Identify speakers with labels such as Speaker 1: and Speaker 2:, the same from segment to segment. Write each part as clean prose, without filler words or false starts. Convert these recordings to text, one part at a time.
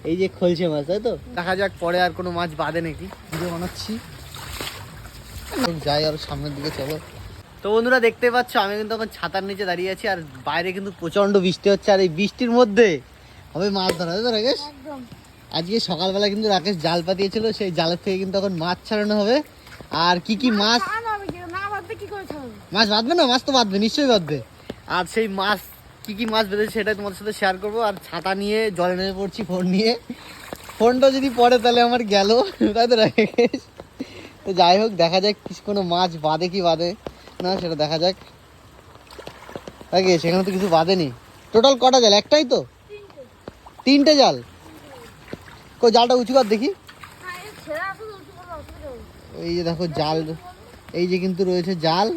Speaker 1: এই যে খলছে মাছ, তাই তো? দেখা যাক পরে আর কোনো মাছ বাদে নাকি। ভিডিও বানাচ্ছি, যাই আর সামনের দিকে চলো। তো বন্ধুরা দেখতে পাচ্ছ আমি কিন্তু এখন ছাতার নিচে দাঁড়িয়ে আছি, আর বাইরে কিন্তু প্রচন্ড বৃষ্টি হচ্ছে, আর এই বৃষ্টির মধ্যে হবে মাছ ধরা, তাই তো রাকেশ? আজকে সকালবেলা কিন্তু রাকেশ জাল পাতিয়েছিল, সেই জালের থেকে কিন্তু এখন মাছ ছাড়ানো হবে। আর কি কি মাছ, মাছ বাঁধবে না? মাছ তো বাঁধবে, নিশ্চয়ই বাঁধবে। আর সেই মাছ কি কি মাছ বেঁধেছে সেটাই তোমাদের সাথে শেয়ার করবো। আর ছাতা নিয়ে জলে নেমে পড়ছি ফোন নিয়ে, ফোনটা যদি পড়ে তাহলে আমার গেল, তাই তো রাকেশ? তো যাই হোক, দেখা যাক কোনো মাছ বাঁধে কি বাঁধে না সেটা দেখা যাক। আগে সেখানে তো কিছু বাঁধেনি। টোটাল কটা জাল? একটাই তো? তিনটে জাল? কই জালটা উঁচু কর দেখি। এই যে দেখো জাল, এই যে কিন্তু রয়েছে জাল।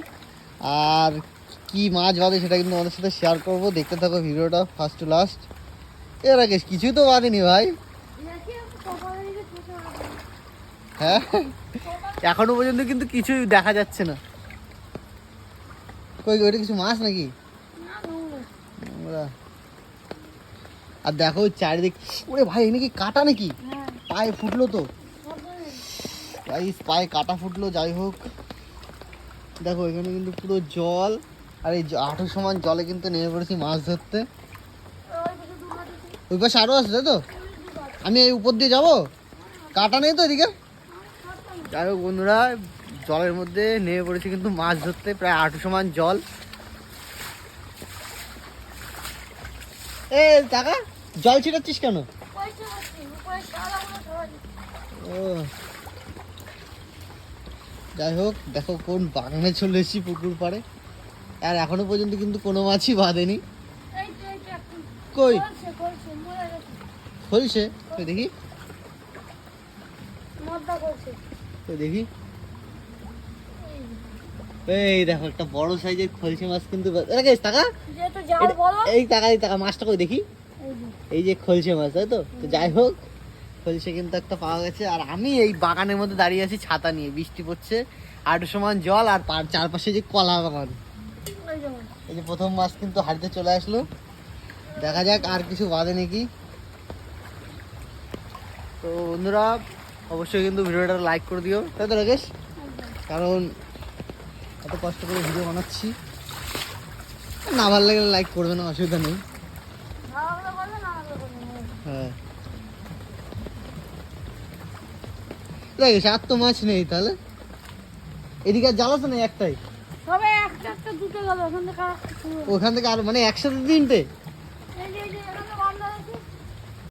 Speaker 1: আর কি মাছ বাঁধে সেটা কিন্তু আমাদের সাথে শেয়ার করবো, দেখতে থাকো ভিডিওটা ফার্স্ট টু লাস্ট। এর আগে কিছুই তো বাঁধেনি ভাই। হ্যাঁ, এখনো পর্যন্ত কিন্তু কিছুই দেখা যাচ্ছে না। কই ওইটা কিছু মাছ নাকি? আর দেখো চারিদিক, ওরে ভাই এখানে কি কাটা নাকি? পায়ে ফুটলো তো, পায়ে কাটা ফুটলো। যাই হোক, দেখো এখানে কিন্তু পুরো জল, আর এই হাঁটু সমান জলে কিন্তু নেমে পড়েছি মাছ ধরতে। ওই পাশে আরো আছে, তাই তো? আমি এই উপর দিয়ে যাবো, কাটা নেই তো এদিকে? যাই হোক বন্ধুরা, জলের মধ্যে নেমে পড়েছি কিন্তু মাছ ধরতে, প্রায় হাঁটু সমান জল। এ টাকা জল ছিটাচ্ছিস কেন? ও যাই হোক, দেখো কোন বাগানে চলে এসেছি, পুকুর পাড়ে। আর এখনো পর্যন্ত কিন্তু কোনো মাছই বাঁধেনি। কই খলছে? কই দেখি, কই দেখি। এই দেখো একটা বড় সাইজের খলছে মাছ কিন্তু। টাকা এই টাকা, এই টাকা মাছটা কই দেখি। এই যে খলছে মাছ, তাই তো? তো যাই হোক, খলছে কিন্তু একটা পাওয়া গেছে। আর আমি এই বাগানের মধ্যে দাঁড়িয়ে আছি ছাতা নিয়ে, বৃষ্টি পড়ছে, হাঁটু সমান জল, আর চারপাশে যে কলা বাগান। এই যে প্রথম মাছ কিন্তু হাড়িতে চলে আসলো, দেখা যাক আর কিছু বাদে নাকি। তো বন্ধুরা অবশ্যই কিন্তু ভিডিওটা লাইক করে দিও, তাই তো রাকেশ? কারণ এত কষ্ট করে ভিডিও বানাচ্ছি, না ভালো লাগলে লাইক করবে না, অসুবিধা নেই। হ্যাঁ রাকেশ, আর তো মাছ নেই তাহলে? এদিকে আর জাল আছে না? একটাই? ওখান থেকে আর মানে একসাথে তিনটে?